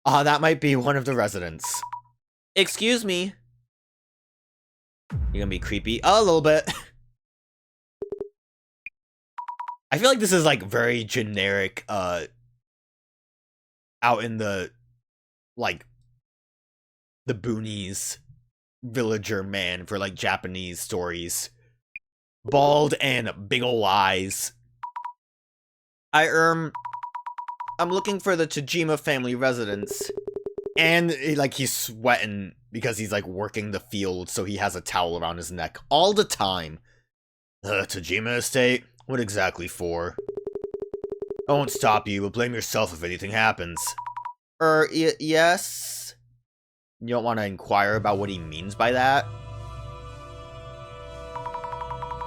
That might be one of the residents. Excuse me. You're gonna be creepy? A little bit. I feel like this is like very generic, out in the, like, the boonies villager man for like Japanese stories. Bald and big ol' eyes. I'm looking for the Tajima family residence. And, like, he's sweating because he's, like, working the field, so he has a towel around his neck all the time. Tajima estate? What exactly for? I won't stop you, but blame yourself if anything happens. Yes? You don't want to inquire about what he means by that?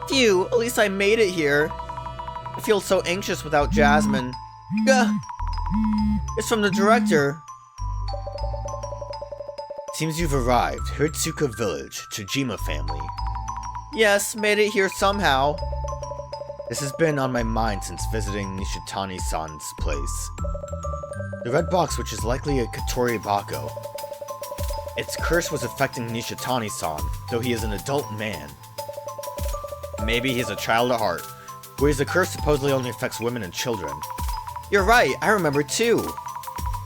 Phew, at least I made it here. I feel so anxious without Jasmine. It's from the director. Seems you've arrived. Hiratsuka Village, Tajima family. Yes, made it here somehow. This has been on my mind since visiting Nishitani-san's place. The red box, which is likely a Katori Bako. Its curse was affecting Nishitani-san, though he is an adult man. Maybe he's a child at heart. Whereas the curse supposedly only affects women and children. You're right, I remember too.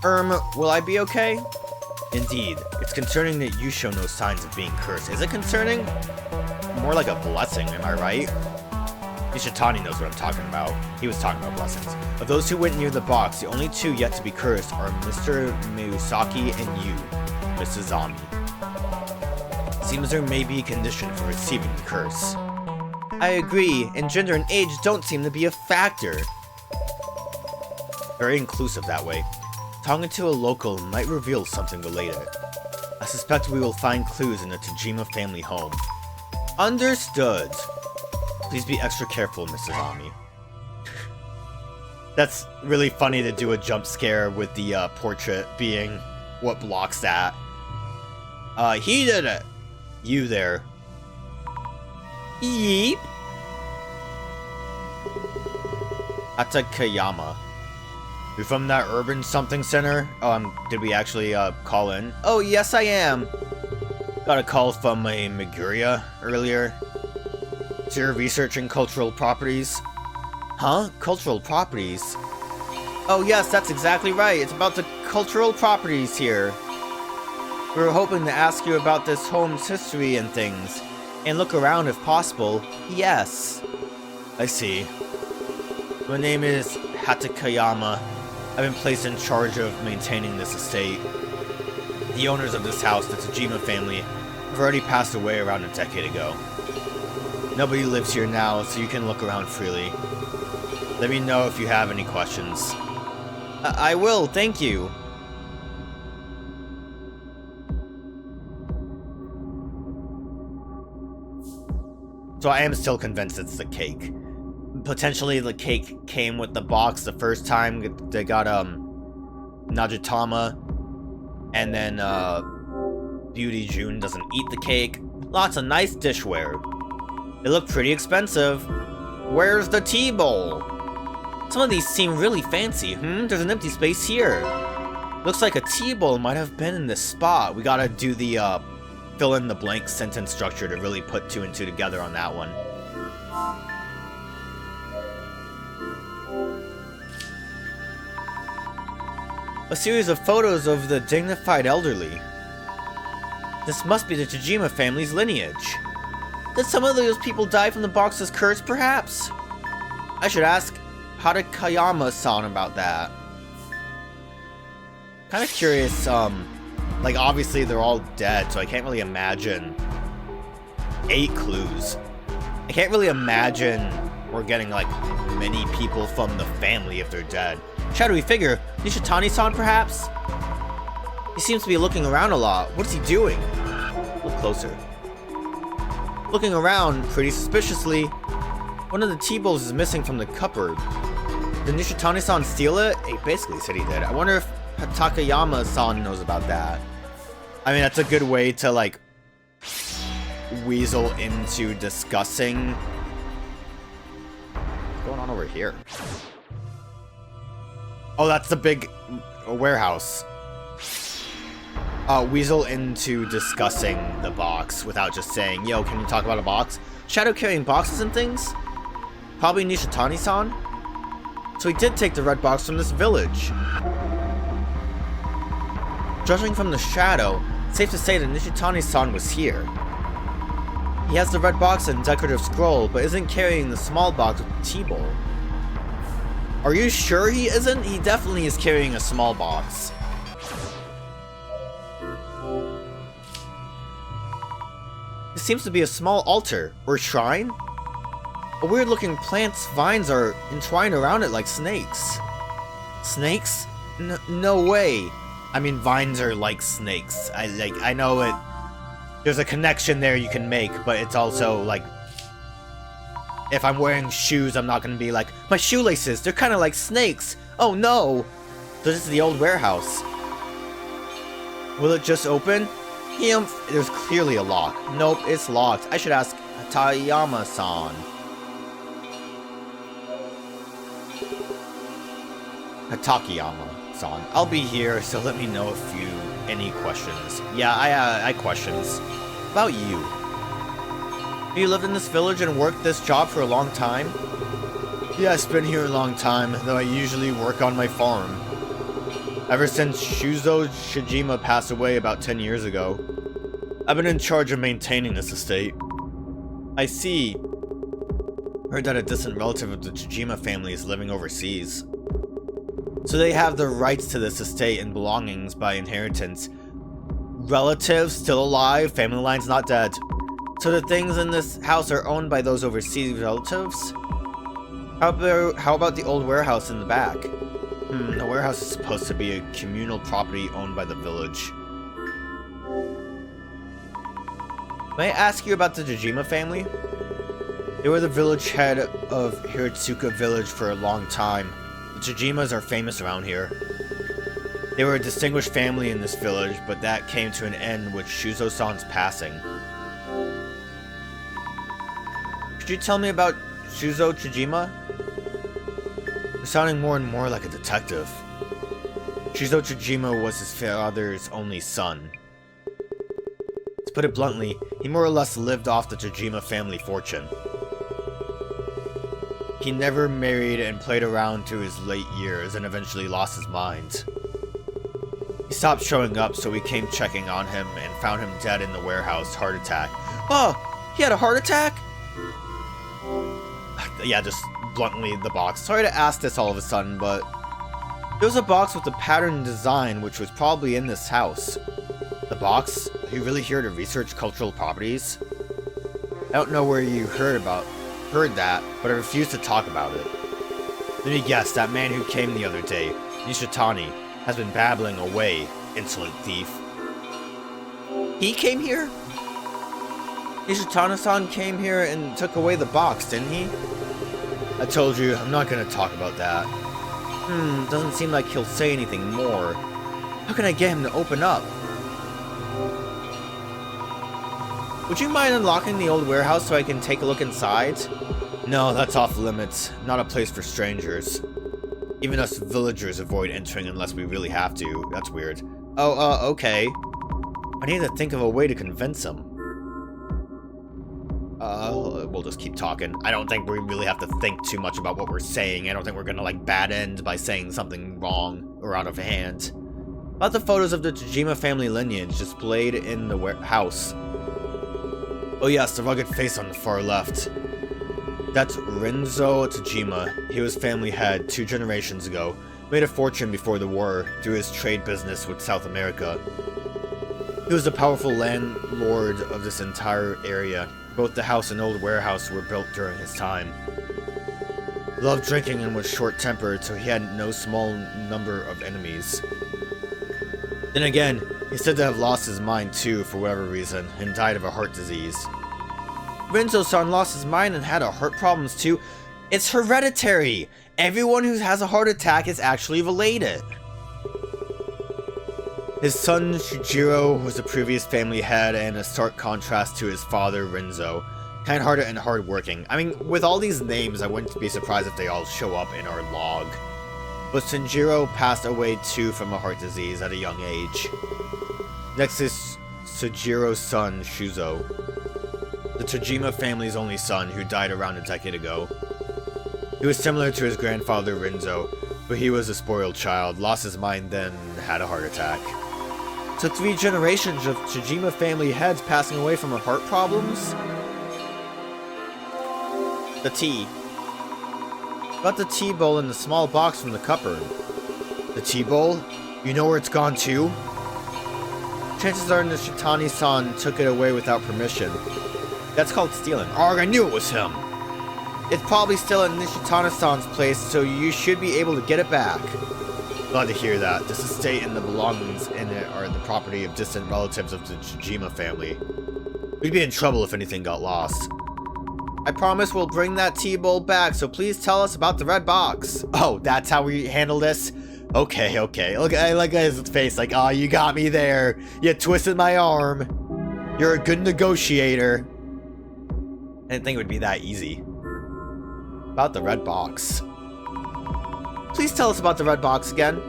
Will I be okay? Indeed, it's concerning that you show no signs of being cursed. Is it concerning? More like a blessing, am I right? Nishitani knows what I'm talking about. He was talking about blessings. Of those who went near the box, the only two yet to be cursed are Mr. Miyazaki and you, Miss Azami. Seems there may be a condition for receiving the curse. I agree, and gender and age don't seem to be a factor. Very inclusive that way. Talking to a local might reveal something related. I suspect we will find clues in the Tajima family home. Understood. Please be extra careful, Mr. Azami. That's really funny to do a jump scare with the portrait being what blocks that. He did it! You there. Yeep. Hatakeyama. You're from that Urban something center? Did we actually, call in? Oh, yes I am. Got a call from a Meguriya earlier. So you're researching cultural properties? Huh? Cultural properties? Oh yes, that's exactly right. It's about the cultural properties here. We were hoping to ask you about this home's history and things. And look around if possible. Yes. I see. My name is Hatakeyama. I've been placed in charge of maintaining this estate. The owners of this house, the Tajima family, have already passed away around a decade ago. Nobody lives here now, so you can look around freely. Let me know if you have any questions. I will, thank you. So I am still convinced it's the cake. Potentially the cake came with the box the first time they got Najitama, and then Beauty June doesn't eat the cake. Lots of nice dishware. It looked pretty expensive. Where's the tea bowl? Some of these seem really fancy. There's an empty space here. Looks like a tea bowl might have been in this spot. We gotta do the fill in the blank sentence structure to really put two and two together on that one. A series of photos of the dignified elderly. This must be the Tajima family's lineage. Did some of those people die from the box's curse, perhaps? I should ask Hatakeyama-san about that. Kind of curious, like obviously they're all dead, so I can't really imagine 8 clues. I can't really imagine we're getting like many people from the family if they're dead. Shadowy figure, Nishitani-san perhaps? He seems to be looking around a lot. What is he doing? Look closer. Looking around pretty suspiciously. One of the tea bowls is missing from the cupboard. Did Nishitani-san steal it? He basically said he did. I wonder if Hatakeyama-san knows about that. I mean, that's a good way to like weasel into discussing. What's going on over here? Oh, that's the big warehouse. weasel into discussing the box without just saying, yo, can you talk about a box? Shadow carrying boxes and things? Probably Nishitani-san? So he did take the red box from this village. Judging from the shadow, it's safe to say that Nishitani-san was here. He has the red box and decorative scroll, but isn't carrying the small box with the T-bowl. Are you sure he isn't? He definitely is carrying a small box. It seems to be a small altar, or shrine. A weird looking plant's vines are entwined around it like snakes. Snakes? No way. I mean, vines are like snakes. I know it. There's a connection there you can make, but it's also like, if I'm wearing shoes, I'm not gonna be like, my shoelaces, they're kind of like snakes. Oh no. So this is the old warehouse. Will it just open? There's clearly a lock. Nope, it's locked. I should ask Hatakeyama-san. Hatakeyama-san. I'll be here, so let me know if you any questions. Yeah, I questions. About you. Have you lived in this village and worked this job for a long time? Yeah, it's been here a long time, though I usually work on my farm. Ever since Shuzo Shijima passed away about 10 years ago, I've been in charge of maintaining this estate. I see. Heard that a distant relative of the Tsujima family is living overseas. So they have the rights to this estate and belongings by inheritance. Relatives still alive, family line's not dead. So the things in this house are owned by those overseas relatives? How about the old warehouse in the back? The warehouse is supposed to be a communal property owned by the village. May I ask you about the Tsujima family? They were the village head of Hiratsuka village for a long time. The Tsujimas are famous around here. They were a distinguished family in this village, but that came to an end with Shuzo-san's passing. Could you tell me about Shuzo Tsujima? You're sounding more and more like a detective. Shuzo Tsujima was his father's only son. To put it bluntly, he more or less lived off the Tsujima family fortune. He never married and played around to his late years and eventually lost his mind. He stopped showing up, so we came checking on him and found him dead in the warehouse, heart attack. Oh, he had a heart attack? Yeah, just bluntly the box. Sorry to ask this all of a sudden, but there was a box with a pattern design which was probably in this house. The box? Are you really here to research cultural properties? I don't know where you heard that, but I refuse to talk about it. Let me guess, that man who came the other day, Nishitani, has been babbling away, insolent thief. He came here? Nishitani-san came here and took away the box, didn't he? I told you, I'm not gonna talk about that. Doesn't seem like he'll say anything more. How can I get him to open up? Would you mind unlocking the old warehouse so I can take a look inside? No, that's off limits. Not a place for strangers. Even us villagers avoid entering unless we really have to. That's weird. Oh, okay. I need to think of a way to convince him. We'll just keep talking. I don't think we really have to think too much about what we're saying. I don't think we're gonna, like, bad end by saying something wrong or out of hand. About the photos of the Tsujima family lineage displayed in the house. Oh yes, the rugged face on the far left. That's Renzo Tsujima. He was family head 2 generations ago. Made a fortune before the war through his trade business with South America. He was the powerful landlord of this entire area. Both the house and old warehouse were built during his time. Loved drinking and was short-tempered, so he had no small number of enemies. Then again, he's said to have lost his mind too for whatever reason, and died of a heart disease. Renzo-san lost his mind and had heart problems too. It's hereditary! Everyone who has a heart attack is actually related. His son Shujiro was the previous family head and a stark contrast to his father Renzo. Kind-hearted and hard-working. I mean, with all these names, I wouldn't be surprised if they all show up in our log. But Shinjiro passed away too from a heart disease at a young age. Next is Sujiro-san Shuzo, the Tojima family's only son who died around a decade ago. He was similar to his grandfather Rinzo, but he was a spoiled child, lost his mind, then had a heart attack. So 3 generations of Tojima family heads passing away from heart problems? The tea. Got the tea bowl in the small box from the cupboard. The tea bowl? You know where it's gone to? Chances are Nishitani-san took it away without permission. That's called stealing. Arg, I knew it was him! It's probably still at Nishitani-san's place, so you should be able to get it back. Glad to hear that. This estate and the belongings in it are the property of distant relatives of the Tojima family. We'd be in trouble if anything got lost. I promise we'll bring that tea bowl back, so please tell us about the red box. Oh, that's how we handle this? Okay. Look at his face, like, oh, you got me there. You twisted my arm. You're a good negotiator. I didn't think it would be that easy. About the red box. Please tell us about the red box again.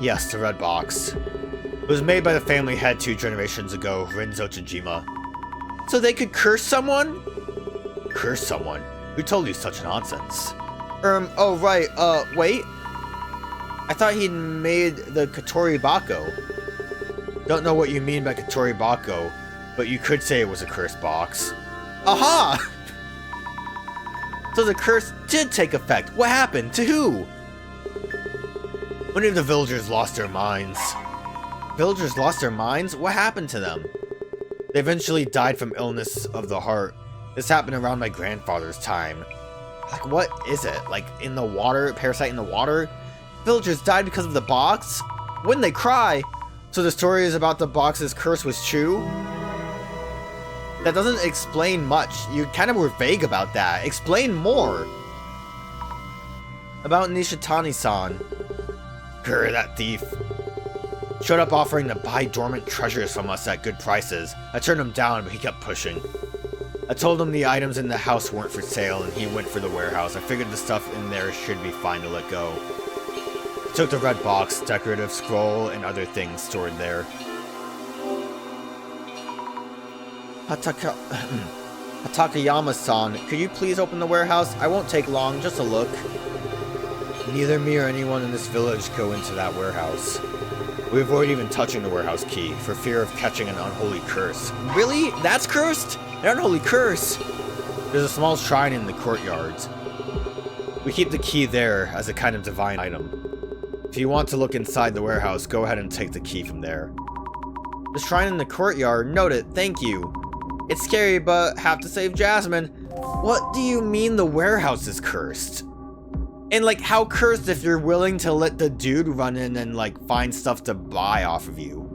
Yes, the red box. It was made by the family head 2 generations ago, Rinzo Tojima. So they could curse someone? Curse someone? Who told you such nonsense? Oh right, wait. I thought he'd made the Katori Bako. Don't know what you mean by Katori Bako, but you could say it was a curse box. Aha! So the curse did take effect. What happened? To who? Many of the villagers lost their minds. Villagers lost their minds? What happened to them? They eventually died from illness of the heart. This happened around my grandfather's time. Like, what is it? Like, in the water? Parasite in the water? Villagers died because of the box? Wouldn't they cry? So the story is about the box's curse was true? That doesn't explain much. You kind of were vague about that. Explain more. About Nishitani-san. Grr, that thief. Showed up offering to buy dormant treasures from us at good prices. I turned him down, but he kept pushing. I told him the items in the house weren't for sale, and he went for the warehouse. I figured the stuff in there should be fine to let go. I took the red box, decorative scroll, and other things stored there. Hatakeyama-san, could you please open the warehouse? I won't take long, just a look. Neither me or anyone in this village go into that warehouse. We avoid even touching the warehouse key, for fear of catching an unholy curse. Really? That's cursed? An unholy curse? There's a small shrine in the courtyards. We keep the key there as a kind of divine item. If you want to look inside the warehouse, go ahead and take the key from there. The shrine in the courtyard, noted, thank you. It's scary, but have to save Jasmine. What do you mean the warehouse is cursed? And like, how cursed if you're willing to let the dude run in and like find stuff to buy off of you?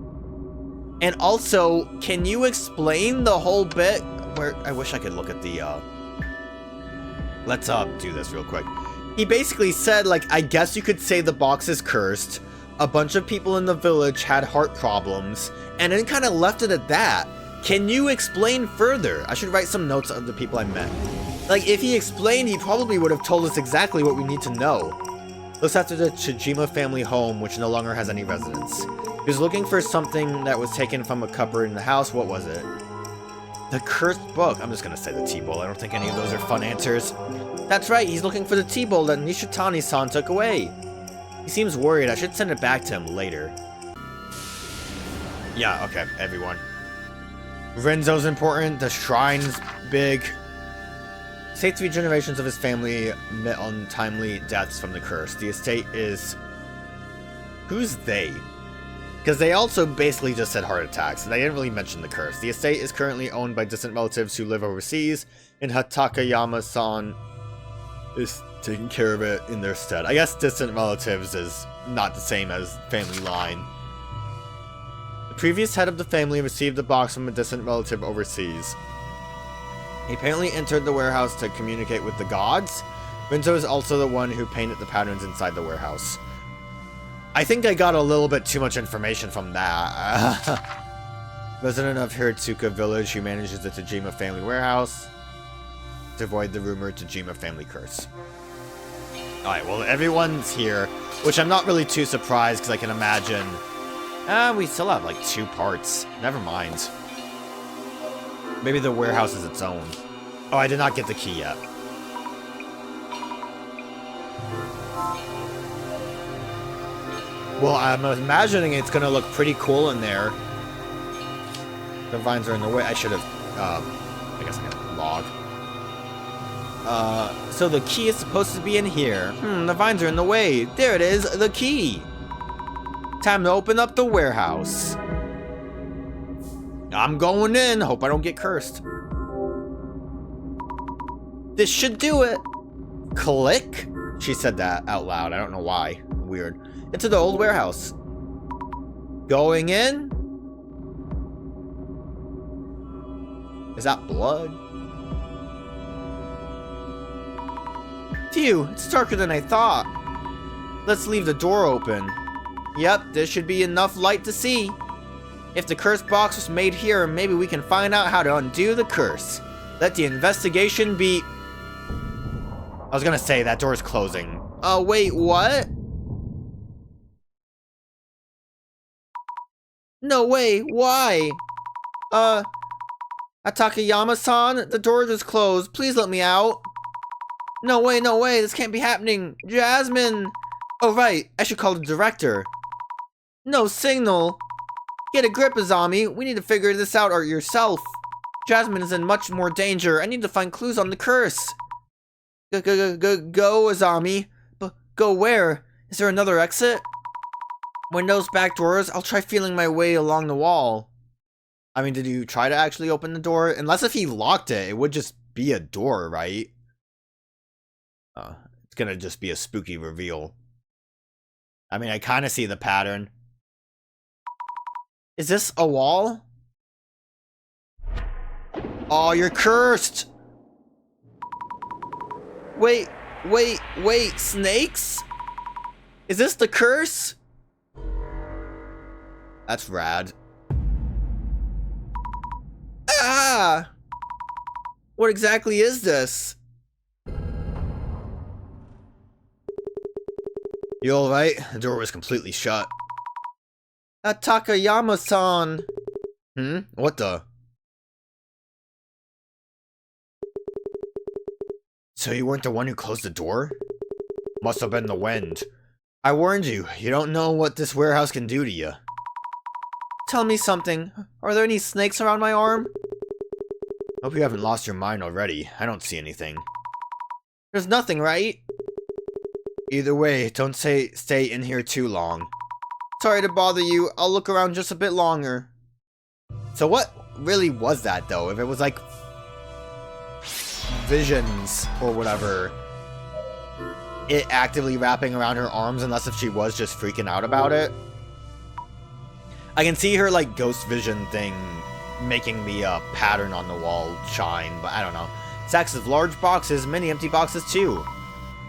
And also, can you explain the whole bit where I wish I could look at the let's do this real quick. He basically said, like, I guess you could say the box is cursed. A bunch of people in the village had heart problems, and then kind of left it at that. Can you explain further? I should write some notes of the people I met. Like, if he explained, he probably would have told us exactly what we need to know. Looks after the Tojima family home, which no longer has any residents. He was looking for something that was taken from a cupboard in the house. What was it? The cursed book. I'm just gonna say the tea bowl. I don't think any of those are fun answers. That's right, he's looking for the tea bowl that Nishitani-san took away. He seems worried. I should send it back to him later. Yeah, okay, everyone. Renzo's important. The shrine's big. Say 3 generations of his family met untimely deaths from the curse. The estate is... Who's they? Because they also basically just said heart attacks. They didn't really mention the curse. The estate is currently owned by distant relatives who live overseas, and Hatakeyama-san is taking care of it in their stead. I guess distant relatives is not the same as family line. The previous head of the family received the box from a distant relative overseas. He apparently entered the warehouse to communicate with the gods. Rinzo is also the one who painted the patterns inside the warehouse. I think I got a little bit too much information from that. Resident of Hiratsuka village who manages the Tojima family warehouse to avoid the rumored Tojima family curse. Alright, well, everyone's here, which I'm not really too surprised because I can imagine We still have like 2 parts. Never mind. Maybe the warehouse is its own. Oh, I did not get the key yet. Well, I'm imagining it's gonna look pretty cool in there. The vines are in the way. I should have, I guess I can log. So the key is supposed to be in here. The vines are in the way. There it is, the key. Time to open up the warehouse. I'm going in. Hope I don't get cursed. This should do it. Click? She said that out loud. I don't know why. Weird. Into the old warehouse. Going in? Is that blood? Phew, it's darker than I thought. Let's leave the door open. Yep, there should be enough light to see. If the curse box was made here, maybe we can find out how to undo the curse. Let the investigation be... I was gonna say, that door is closing. Wait, what? No way, why? Hatakeyama-san, the door is closed. Please let me out. No way, this can't be happening. Jasmine! Oh right, I should call the director. No signal. Get a grip, Azami. We need to figure this out yourself. Jasmine is in much more danger. I need to find clues on the curse. Go, Azami. But go where? Is there another exit? Windows, back doors. I'll try feeling my way along the wall. I mean, did you try to actually open the door? Unless if he locked it, it would just be a door, right? It's gonna just be a spooky reveal. I mean, I kind of see the pattern. Is this a wall? Oh, you're cursed! Wait, snakes? Is this the curse? That's rad. Ah! What exactly is this? You alright? The door was completely shut. Hatakeyama-san! What the? So you weren't the one who closed the door? Must have been the wind. I warned you, you don't know what this warehouse can do to you. Tell me something. Are there any snakes around my arm? Hope you haven't lost your mind already. I don't see anything. There's nothing, right? Either way, don't stay in here too long. Sorry to bother you. I'll look around just a bit longer. So what really was that, though? If it was like visions or whatever, it actively wrapping around her arms, unless if she was just freaking out about it. I can see her like ghost vision thing making the pattern on the wall shine, but I don't know. Sacks of large boxes, many empty boxes too.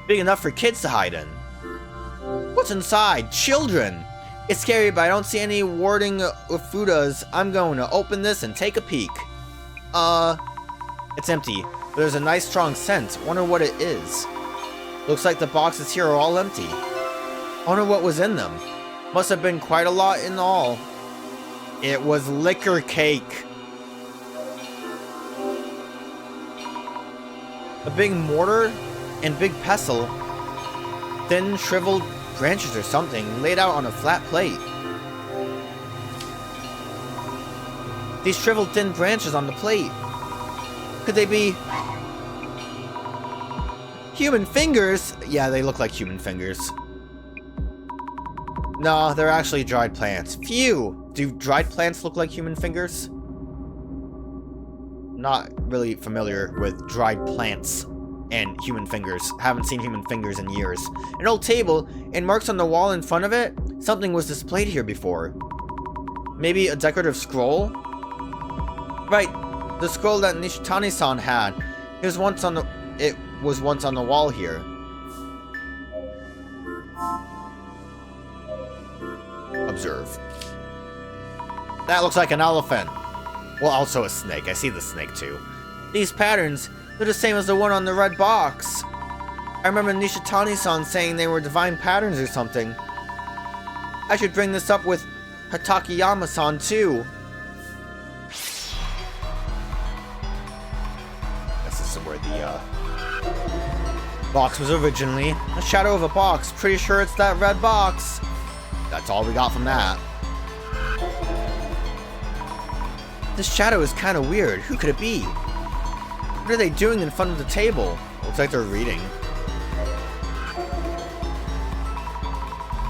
Big enough for kids to hide in. What's inside? Children! It's scary, but I don't see any warding fudas. I'm going to open this and take a peek. It's empty, but there's a nice strong scent. Wonder what it is. Looks like the boxes here are all empty. Wonder what was in them. Must have been quite a lot in all. It was liquor cake. A big mortar and big pestle. Thin, shriveled branches or something laid out on a flat plate. These shriveled thin branches on the plate. Could they be human fingers? Yeah, they look like human fingers. No, they're actually dried plants. Phew! Do dried plants look like human fingers? Not really familiar with dried plants and human fingers. Haven't seen human fingers in years. An old table, and marks on the wall in front of it. Something was displayed here before. Maybe a decorative scroll? Right, the scroll that Nishitani-san had. It was once on the wall here. Observe. That looks like an elephant. Well, also a snake. I see the snake too. These patterns, they're the same as the one on the red box. I remember Nishitani-san saying they were divine patterns or something. I should bring this up with Hatakeyama-san too. This is where the box was originally. A shadow of a box. Pretty sure it's that red box. That's all we got from that. This shadow is kind of weird. Who could it be? What are they doing in front of the table? Looks like they're reading.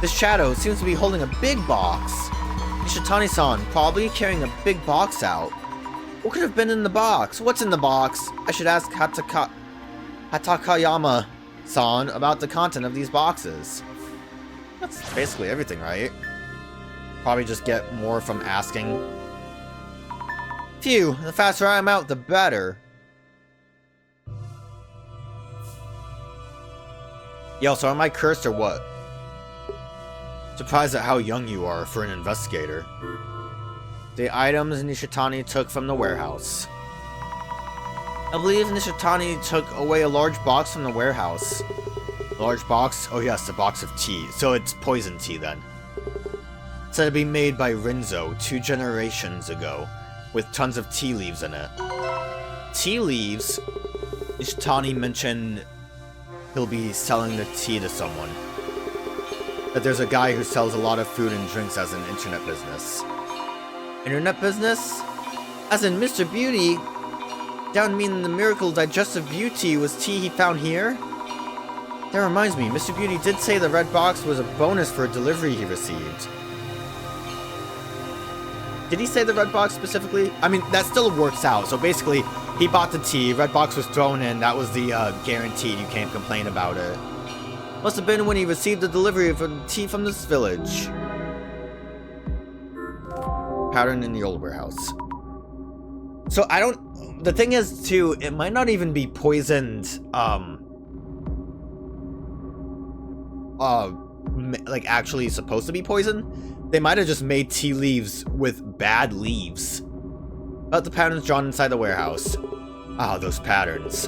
This shadow seems to be holding a big box. Nishitani-san probably carrying a big box out. What could have been in the box? What's in the box? I should ask Hatakeyama-san about the content of these boxes. That's basically everything, right? Probably just get more from asking. Phew, the faster I'm out, the better. Yo, so am I cursed or what? Surprised at how young you are for an investigator. The items Nishitani took from the warehouse. I believe Nishitani took away a large box from the warehouse. A large box? Oh yes, a box of tea. So it's poison tea then. Said to be made by Rinzo 2 generations ago, with tons of tea leaves in it. Tea leaves? Nishitani mentioned he'll be selling the tea to someone. That there's a guy who sells a lot of food and drinks as an internet business. Internet business? As in Mr. Beauty? Down meaning the miracle digestive beauty was tea he found here? That reminds me, Mr. Beauty did say the red box was a bonus for a delivery he received. Did he say the red box specifically? I mean, that still works out. So basically, he bought the tea, red box was thrown in, that was the guaranteed, you can't complain about it. Must have been when he received the delivery of tea from this village. Pattern in the old warehouse. So I don't... The thing is, too, it might not even be poisoned, like actually supposed to be poison. They might have just made tea leaves with bad leaves. About the patterns drawn inside the warehouse. Ah, those patterns.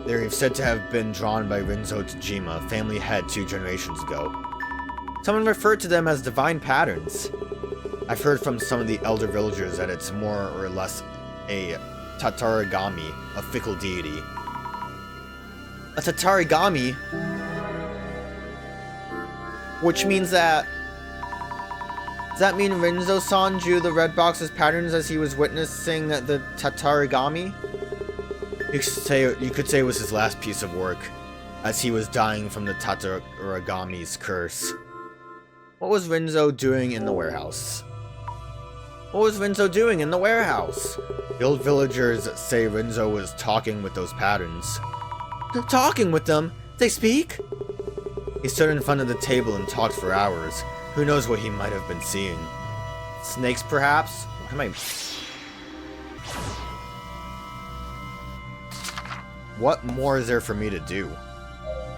They're said to have been drawn by Rinzo Tajima, family head 2 generations ago. Someone referred to them as divine patterns. I've heard from some of the elder villagers that it's more or less a tatarigami, a fickle deity. A tatarigami? Which means that... Does that mean Rinzo-san drew the red box's patterns as he was witnessing the tatarigami? You could say it was his last piece of work, as he was dying from the tatarigami's curse. What was Rinzo doing in the warehouse? What was Rinzo doing in the warehouse? The old villagers say Rinzo was talking with those patterns. Talking with them? They speak? He stood in front of the table and talked for hours. Who knows what he might have been seeing? Snakes, perhaps? What am I... What more is there for me to do?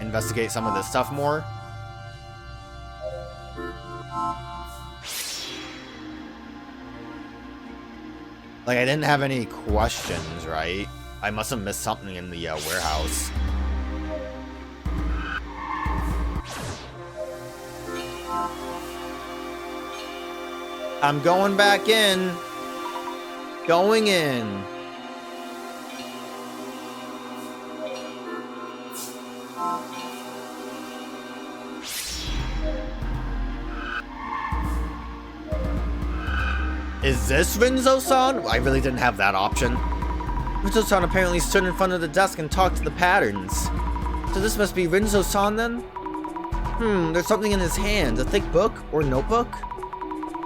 Investigate some of this stuff more? Like, I didn't have any questions, right? I must have missed something in the warehouse. I'm going back in. Going in. Is this Rinzo-san? I really didn't have that option. Rinzo-san apparently stood in front of the desk and talked to the patterns. So this must be Rinzo-san then? There's something in his hand. A thick book or notebook?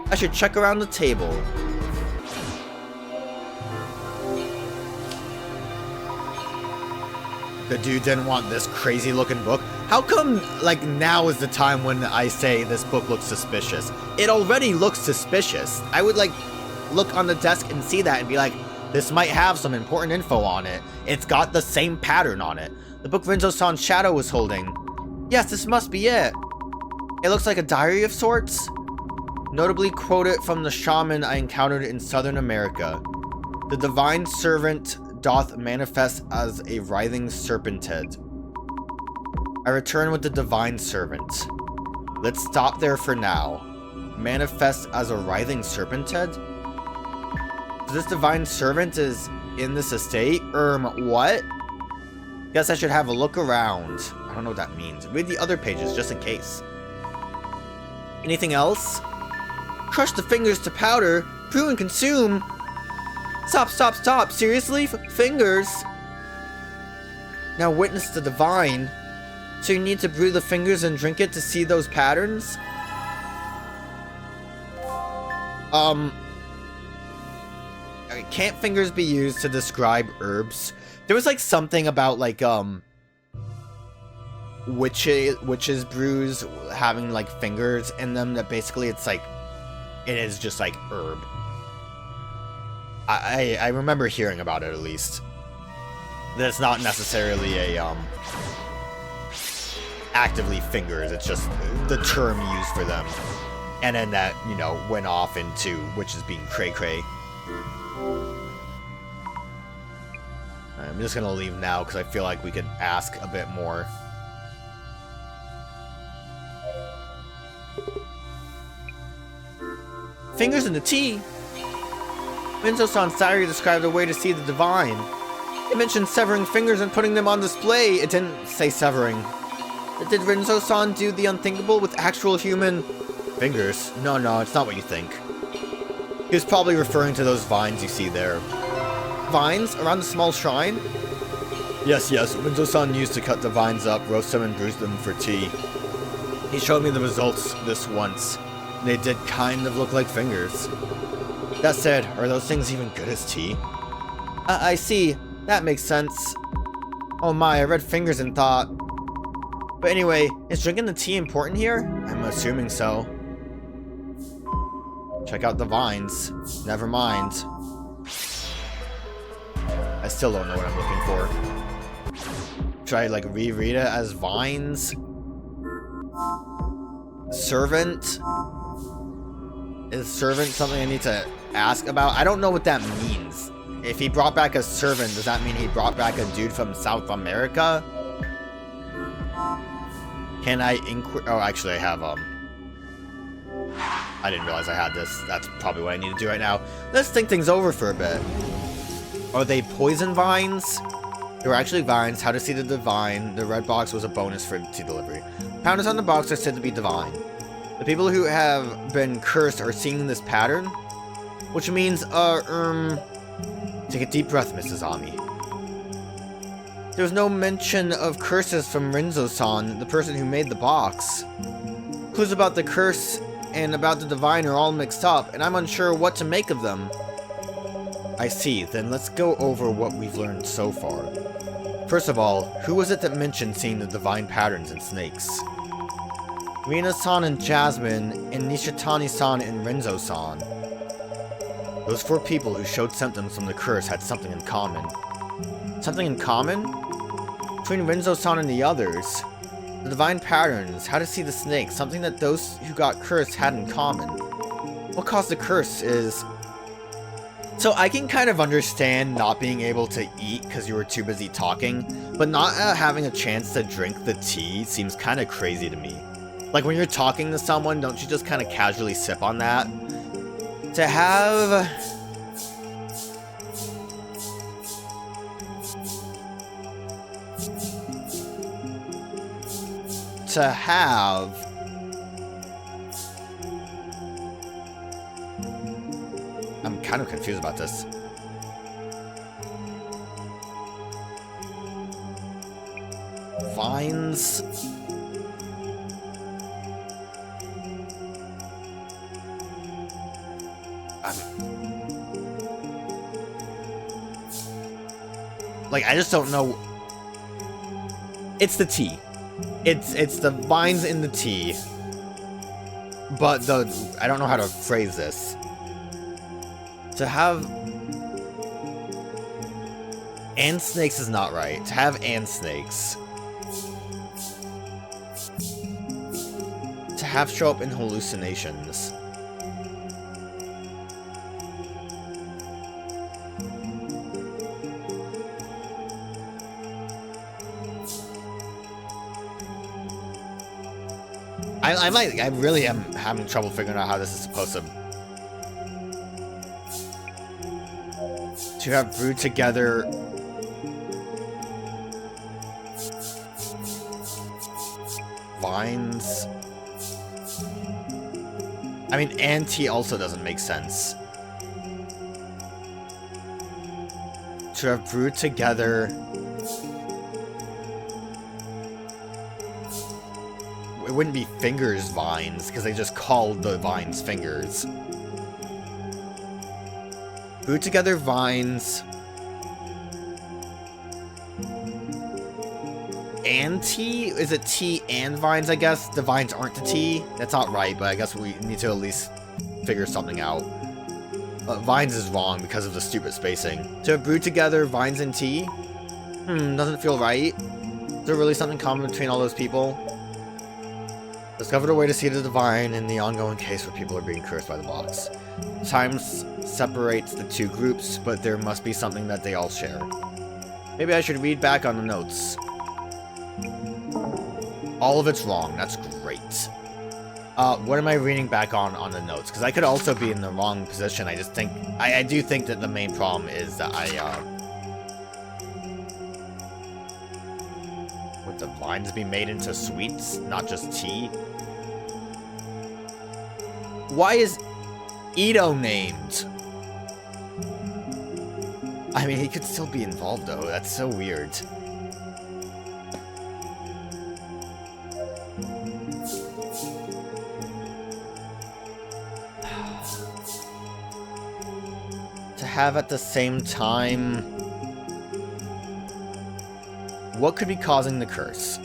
I should check around the table. The dude didn't want this crazy looking book. How come, like, now is the time when I say this book looks suspicious? It already looks suspicious. I would, like, look on the desk and see that and be like, this might have some important info on it. It's got the same pattern on it. The book Rinzo-san's shadow was holding. Yes, this must be it. It looks like a diary of sorts. Notably quoted from the shaman I encountered in Southern America. The divine servant doth manifest as a writhing serpent head. I return with the divine servant. Let's stop there for now. manifests as a writhing serpent head. So this divine servant is in this estate? What? Guess I should have a look around. I don't know what that means. Read the other pages just in case. Anything else? Crush the fingers to powder, brew and consume. Stop. Seriously? Fingers? Now witness the divine. So you need to brew the fingers and drink it to see those patterns? Can't fingers be used to describe herbs? There was like something about like witches brews having like fingers in them that basically it's like it is just like herb. I remember hearing about it at least. That it's not necessarily a actively fingers, it's just the term used for them. And then that, you know, went off into witches being cray-cray. I'm just gonna leave now because I feel like we could ask a bit more. Fingers in the tea? Rinzo-san's diary described a way to see the divine. It mentioned severing fingers and putting them on display. It didn't say severing. Did Rinzo-san do the unthinkable with actual human fingers? No, it's not what you think. He was probably referring to those vines you see there. Vines? Around the small shrine? Yes. Rinzo-san used to cut the vines up, roast them, and bruise them for tea. He showed me the results this once. They did kind of look like fingers. That said, are those things even good as tea? I see. That makes sense. Oh my, I read fingers and thought. But anyway, is drinking the tea important here? I'm assuming so. Check out the vines. Never mind. I still don't know what I'm looking for. Should I like reread it as vines? Servant? Is servant something I need to ask about? I don't know what that means. If he brought back a servant, does that mean he brought back a dude from South America? Can I oh, actually I have, I didn't realize I had this. That's probably what I need to do right now. Let's think things over for a bit. Are they poison vines? They were actually vines. How to see the divine. The red box was a bonus for tea delivery. Pounders on the box are said to be divine. The people who have been cursed are seeing this pattern, which means, take a deep breath, Mrs. Ami. There's no mention of curses from Rinzo-san, the person who made the box. Clues about the curse and about the divine are all mixed up, and I'm unsure what to make of them. I see, then let's go over what we've learned so far. First of all, who was it that mentioned seeing the divine patterns in snakes? Rina-san and Jasmine, and Nishitani-san and Renzo-san. Those 4 people who showed symptoms from the curse had something in common. Something in common? Between Renzo-san and the others. The divine patterns, how to see the snake, something that those who got cursed had in common. What caused the curse is... So I can kind of understand not being able to eat because you were too busy talking, but not having a chance to drink the tea seems kind of crazy to me. Like, when you're talking to someone, don't you just kind of casually sip on that? To have... I'm kind of confused about this. Vines... Like, I just don't know. It's the tea. It's the vines in the tea. But I don't know how to phrase this. To have ant snakes is not right. To have ant snakes. To have show up in hallucinations. I really am having trouble figuring out how this is supposed to have brewed together vines. I mean, and tea also doesn't make sense. To have brewed together it wouldn't be fingers vines because they just called the vines fingers. Brewed together vines and tea? Is it tea and vines? I guess the vines aren't the tea. That's not right, but I guess we need to at least figure something out. Vines is wrong because of the stupid spacing. To have brewed together vines and tea? Doesn't feel right. Is there really something common between all those people? Discovered a way to see the divine in the ongoing case where people are being cursed by the box. Time separates the two groups, but there must be something that they all share. Maybe I should read back on the notes. All of it's wrong. That's great. What am I reading back on the notes? Because I could also be in the wrong position. I just think... I do think that the main problem is that would the vines be made into sweets, not just tea? Why is Ito named? I mean, he could still be involved, though. That's so weird. To have at the same time... What could be causing the curse?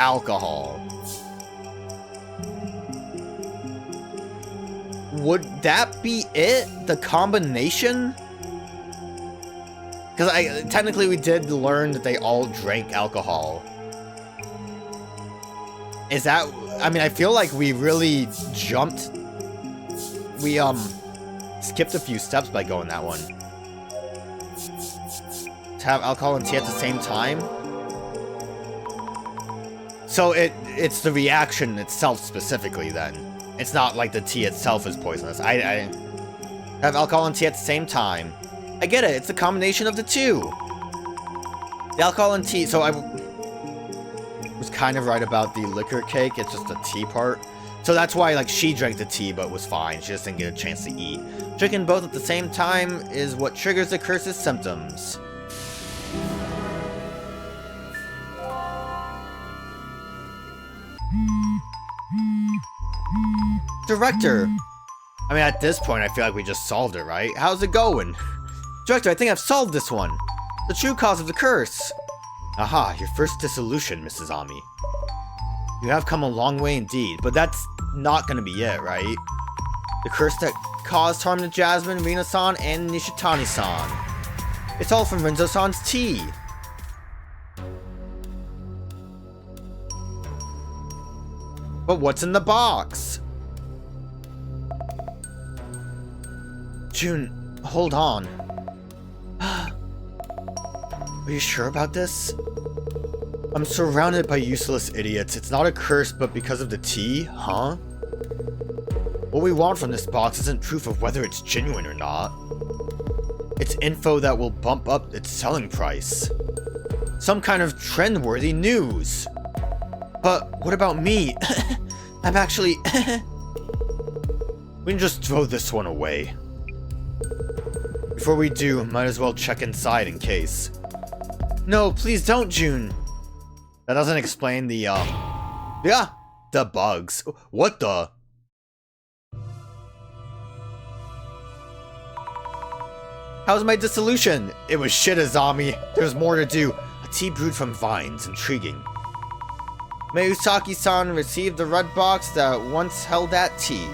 Alcohol. Would that be it? The combination? Because technically we did learn that they all drank alcohol. Is that... I mean, I feel like we really jumped... We, skipped a few steps by going that one. To have alcohol and tea at the same time? So it's the reaction itself specifically, then. It's not like the tea itself is poisonous. I have alcohol and tea at the same time. I get it. It's a combination of the two. The alcohol and tea... So I was kind of right about the liquor cake. It's just the tea part. So that's why, like, she drank the tea but was fine. She just didn't get a chance to eat. Drinking both at the same time is what triggers the curse's symptoms. Director! I mean, at this point, I feel like we just solved it, right? How's it going? Director, I think I've solved this one. The true cause of the curse. Aha, your first dissolution, Mrs. Ami. You have come a long way indeed, but that's not gonna be it, right? The curse that caused harm to Jasmine, Rina-san, and Nishitani-san. It's all from Renzo-san's tea. But what's in the box? June, hold on. Are you sure about this? I'm surrounded by useless idiots. It's not a curse, but because of the tea, huh? What we want from this box isn't proof of whether it's genuine or not. It's info that will bump up its selling price. Some kind of trend-worthy news. But what about me? I'm actually... We can just throw this one away. Before we do, might as well check inside in case. No, please don't, June. That doesn't explain the, yeah, the bugs. What the? How's my dissolution? It was shit, Azami. There's more to do. A tea brewed from vines. Intriguing. Miyazaki-san received the red box that once held that tea.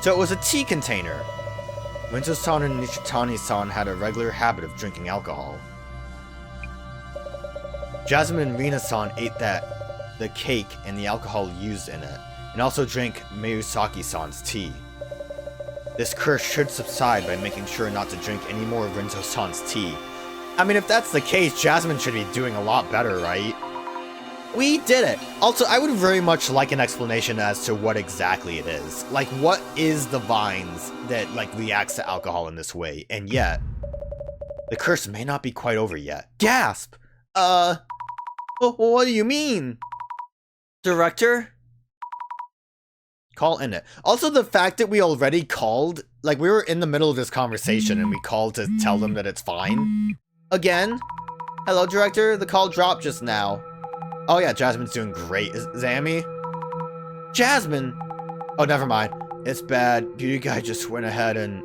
So it was a tea container. Renzo-san and Nishitani-san had a regular habit of drinking alcohol. Jasmine and Rina-san ate the cake and the alcohol used in it, and also drank Miyazaki-san's tea. This curse should subside by making sure not to drink any more of Rinzo-san's tea. I mean, if that's the case, Jasmine should be doing a lot better, right? We did it! Also, I would very much like an explanation as to what exactly it is. Like, what is the vines that, like, reacts to alcohol in this way? And yet, the curse may not be quite over yet. Gasp! What do you mean? Director? Call in it. Also, the fact that we already called, like, we were in the middle of this conversation and we called to tell them that it's fine. Again? Hello, Director? The call dropped just now. Oh yeah, Jasmine's doing great. Is Azami? Jasmine! Oh, never mind. It's bad. Beauty guy just went ahead and...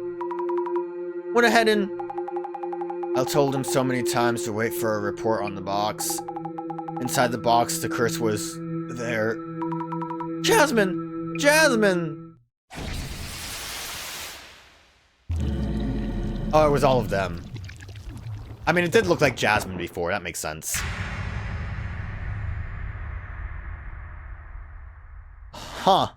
I told him so many times to wait for a report on the box. Inside the box, the curse was... there. Jasmine! Jasmine! Oh, it was all of them. I mean, it did look like Jasmine before. That makes sense. Huh.